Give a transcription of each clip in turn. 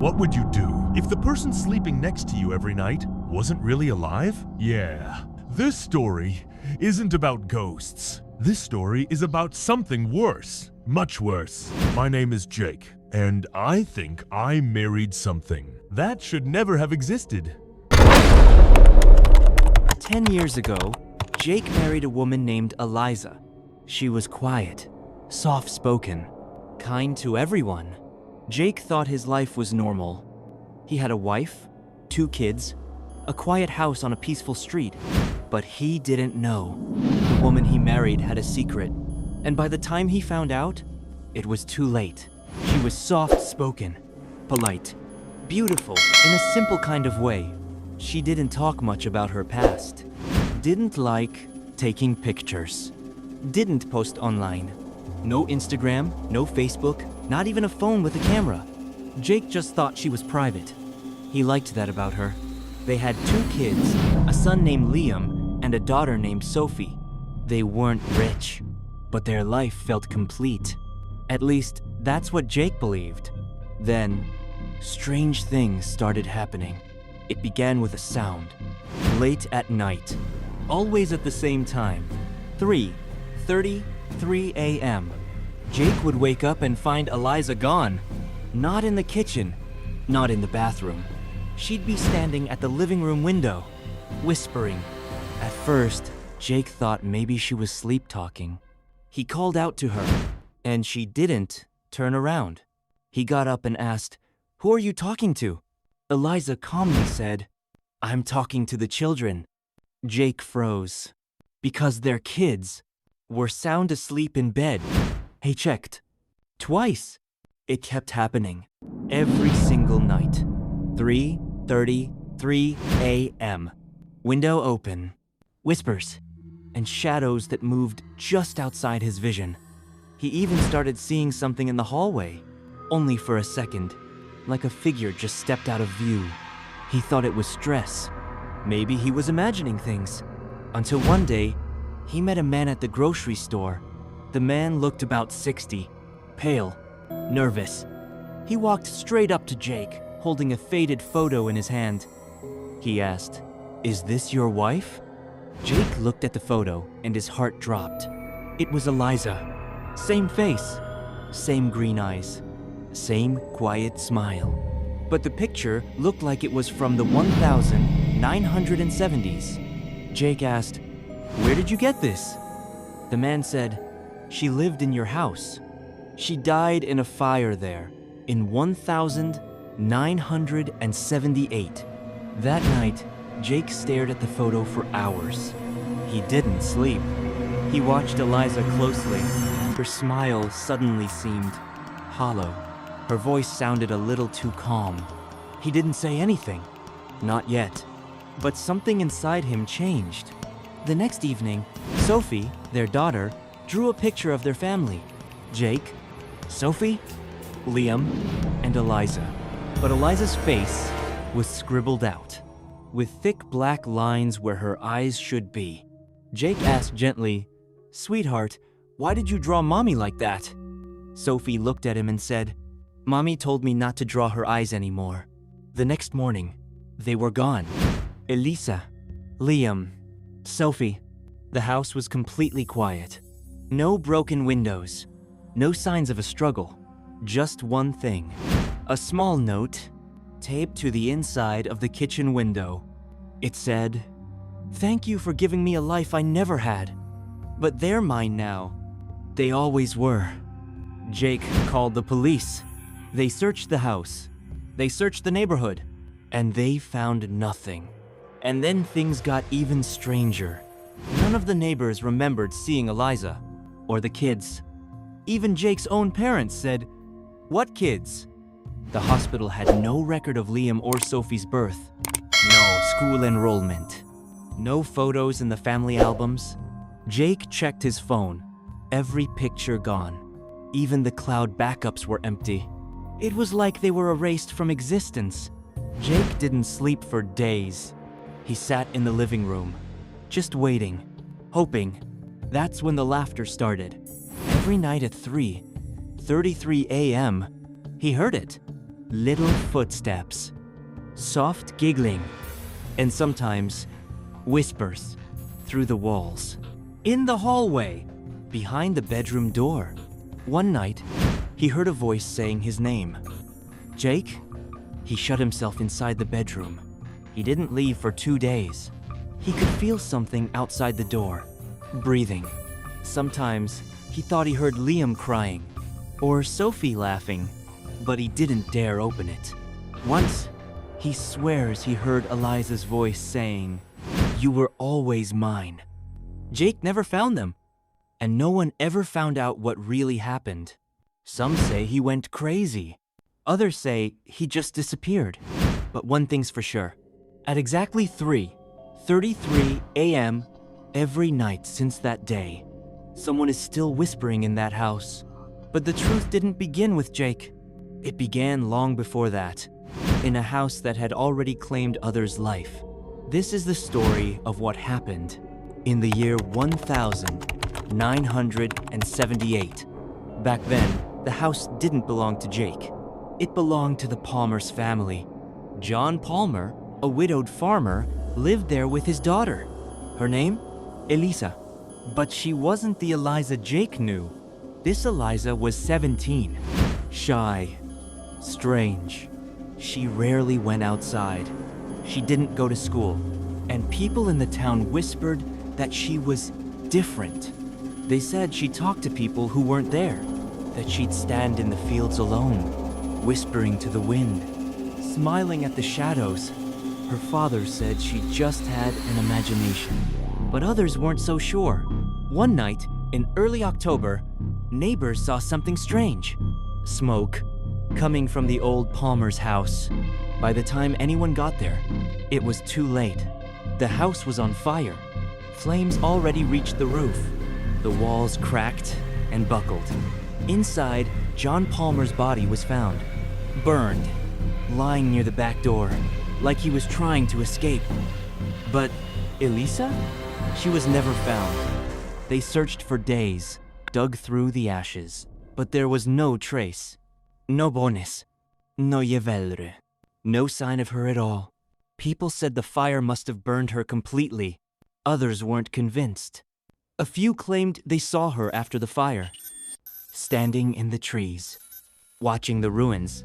What would you do if the person sleeping next to you every night wasn't really alive? Yeah, this story isn't about ghosts. This story is about something worse, much worse. My name is Jake, and I think I married something that should never have existed. 10 years ago, Jake married a woman named Eliza. She was quiet, soft-spoken, kind to everyone. Jake thought his life was normal. He had a wife, 2 kids, a quiet house on a peaceful street. But he didn't know. The woman he married had a secret. And by the time he found out, it was too late. She was soft-spoken, polite, beautiful in a simple kind of way. She didn't talk much about her past. Didn't like taking pictures. Didn't post online. No Instagram, no Facebook, not even a phone with a camera. Jake just thought she was private. He liked that about her. They had 2 kids, a son named Liam and a daughter named Sophie. They weren't rich, but their life felt complete. At least, that's what Jake believed. Then, strange things started happening. It began with a sound. Late at night. Always at the same time. 3:33 a.m. Jake would wake up and find Eliza gone. Not in the kitchen, not in the bathroom. She'd be standing at the living room window, whispering. At first, Jake thought maybe she was sleep-talking. He called out to her, and she didn't turn around. He got up and asked, "Who are you talking to?" Eliza calmly said, "I'm talking to the children." Jake froze, because their kids were sound asleep in bed. He checked. Twice. It kept happening. Every single night. 3:33 a.m. Window open. Whispers. And shadows that moved just outside his vision. He even started seeing something in the hallway. Only for a second. Like a figure just stepped out of view. He thought it was stress. Maybe he was imagining things. Until one day, he met a man at the grocery store. The man looked about 60, pale, nervous. He walked straight up to Jake, holding a faded photo in his hand. He asked, "Is this your wife?" Jake looked at the photo and his heart dropped. It was Eliza. Same face, same green eyes, same quiet smile. But the picture looked like it was from the 1970s. Jake asked, "Where did you get this?" The man said, "She lived in your house. She died in a fire there in 1978. That night, Jake stared at the photo for hours. He didn't sleep. He watched Eliza closely. Her smile suddenly seemed hollow. Her voice sounded a little too calm. He didn't say anything. Not yet. But something inside him changed. The next evening, Sophie, their daughter, drew a picture of their family. Jake, Sophie, Liam, and Eliza. But Eliza's face was scribbled out, with thick black lines where her eyes should be. Jake asked gently, "Sweetheart, why did you draw Mommy like that?" Sophie looked at him and said, "Mommy told me not to draw her eyes anymore." The next morning, they were gone. Eliza, Liam, Sophie. The house was completely quiet. No broken windows. No signs of a struggle. Just one thing. A small note taped to the inside of the kitchen window. It said, "Thank you for giving me a life I never had. But they're mine now. They always were." Jake called the police. They searched the house. They searched the neighborhood. And they found nothing. And then things got even stranger. None of the neighbors remembered seeing Eliza or the kids. Even Jake's own parents said, "What kids?" The hospital had no record of Liam or Sophie's birth. No school enrollment. No photos in the family albums. Jake checked his phone. Every picture gone. Even the cloud backups were empty. It was like they were erased from existence. Jake didn't sleep for days. He sat in the living room, just waiting, hoping. That's when the laughter started. Every night at 3:33 a.m., he heard it. Little footsteps, soft giggling, and sometimes whispers through the walls. In the hallway, behind the bedroom door, one night, he heard a voice saying his name. Jake? He shut himself inside the bedroom. He didn't leave for 2 days. He could feel something outside the door, breathing. Sometimes, he thought he heard Liam crying, or Sophie laughing, but he didn't dare open it. Once, he swears he heard Eliza's voice saying, "You were always mine." Jake never found them, and no one ever found out what really happened. Some say he went crazy. Others say he just disappeared. But one thing's for sure. At exactly 3:33 a.m. every night since that day, someone is still whispering in that house. But the truth didn't begin with Jake. It began long before that, in a house that had already claimed others' life. This is the story of what happened in the year 1978. Back then, the house didn't belong to Jake. It belonged to the Palmer's family. John Palmer, a widowed farmer, lived there with his daughter. Her name? Eliza. But she wasn't the Eliza Jake knew. This Eliza was 17. Shy. Strange. She rarely went outside. She didn't go to school. And people in the town whispered that she was different. They said she talked to people who weren't there. That she'd stand in the fields alone, whispering to the wind, smiling at the shadows. Her father said she just had an imagination, but others weren't so sure. One night, in early October, neighbors saw something strange. Smoke, coming from the old Palmer's house. By the time anyone got there, it was too late. The house was on fire. Flames already reached the roof. The walls cracked and buckled. Inside, John Palmer's body was found, burned, lying near the back door, like he was trying to escape. But Eliza? She was never found. They searched for days, dug through the ashes, but there was no trace. No bones. No jevelre. No sign of her at all. People said the fire must have burned her completely. Others weren't convinced. A few claimed they saw her after the fire, standing in the trees, watching the ruins.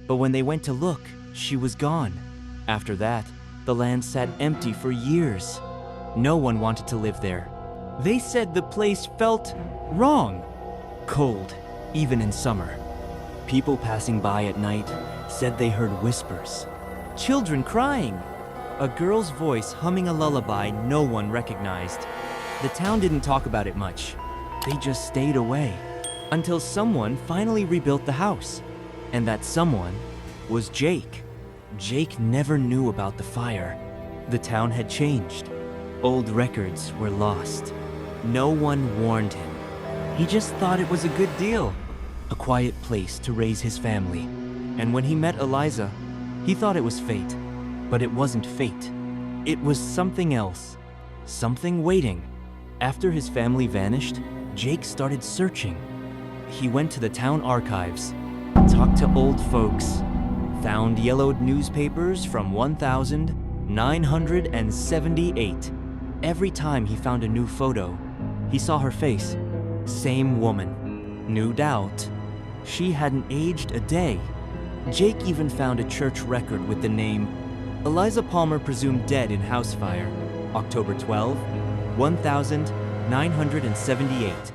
But when they went to look, she was gone. After that, the land sat empty for years. No one wanted to live there. They said the place felt wrong, cold, even in summer. People passing by at night said they heard whispers, children crying, a girl's voice humming a lullaby no one recognized. The town didn't talk about it much. They just stayed away until someone finally rebuilt the house. And that someone was Jake. Jake never knew about the fire. The town had changed. Old records were lost. No one warned him. He just thought it was a good deal. A quiet place to raise his family. And when he met Eliza, he thought it was fate. But it wasn't fate. It was something else. Something waiting. After his family vanished, Jake started searching. He went to the town archives, talked to old folks, found yellowed newspapers from 1978. Every time he found a new photo, he saw her face. Same woman. No doubt. She hadn't aged a day. Jake even found a church record with the name Eliza Palmer presumed dead in house fire, October 12, 1978.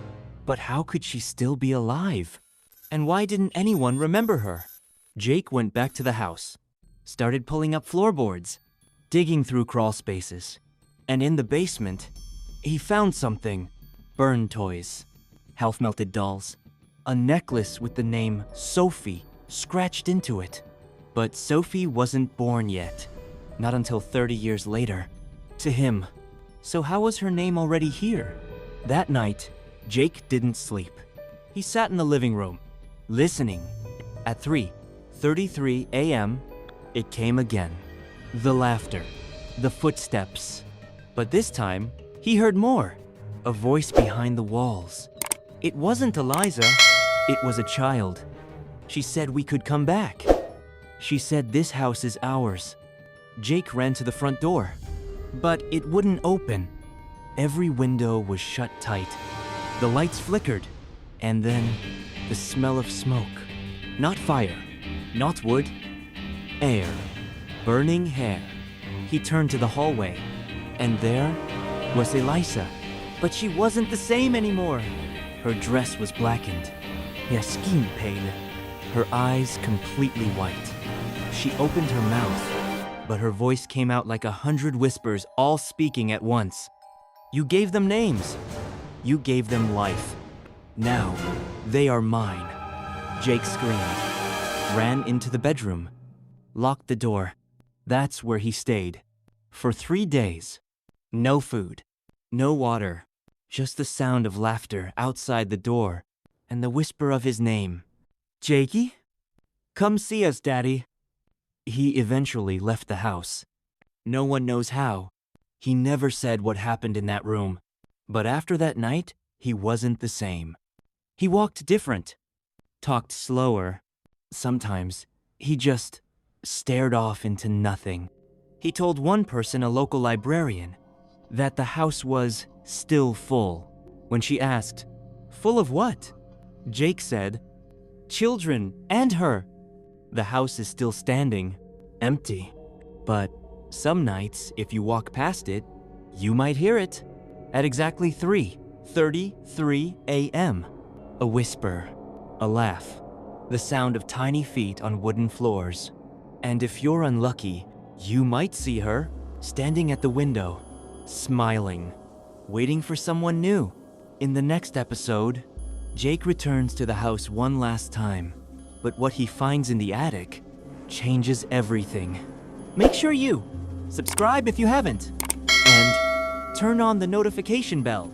But how could she still be alive? And why didn't anyone remember her? Jake went back to the house, started pulling up floorboards, digging through crawl spaces. And in the basement, he found something. Burned toys, half-melted dolls, a necklace with the name Sophie scratched into it. But Sophie wasn't born yet, not until 30 years later, to him. So how was her name already here? That night, Jake didn't sleep. He sat in the living room, listening. At 3:33 a.m., it came again. The laughter, the footsteps. But this time, he heard more. A voice behind the walls. It wasn't Eliza, it was a child. She said we could come back. She said this house is ours. Jake ran to the front door, but it wouldn't open. Every window was shut tight. The lights flickered, and then the smell of smoke. Not fire, not wood, air, burning hair. He turned to the hallway, and there was Eliza. But she wasn't the same anymore. Her dress was blackened, her skin pale, her eyes completely white. She opened her mouth, but her voice came out like 100 whispers, all speaking at once. You gave them names. You gave them life. Now, they are mine. Jake screamed, ran into the bedroom, locked the door. That's where he stayed. For 3 days. No food, no water, just the sound of laughter outside the door and the whisper of his name. Jakey? Come see us, Daddy. He eventually left the house. No one knows how. He never said what happened in that room. But after that night, he wasn't the same. He walked different, talked slower. Sometimes, he just stared off into nothing. He told one person, a local librarian, that the house was still full. When she asked, "Full of what?" Jake said, "Children and her." The house is still standing, empty. But some nights, if you walk past it, you might hear it. At exactly 3:33 a.m. A whisper, a laugh, the sound of tiny feet on wooden floors. And if you're unlucky, you might see her standing at the window, smiling, waiting for someone new. In the next episode, Jake returns to the house one last time, but what he finds in the attic changes everything. Make sure you subscribe if you haven't, and turn on the notification bell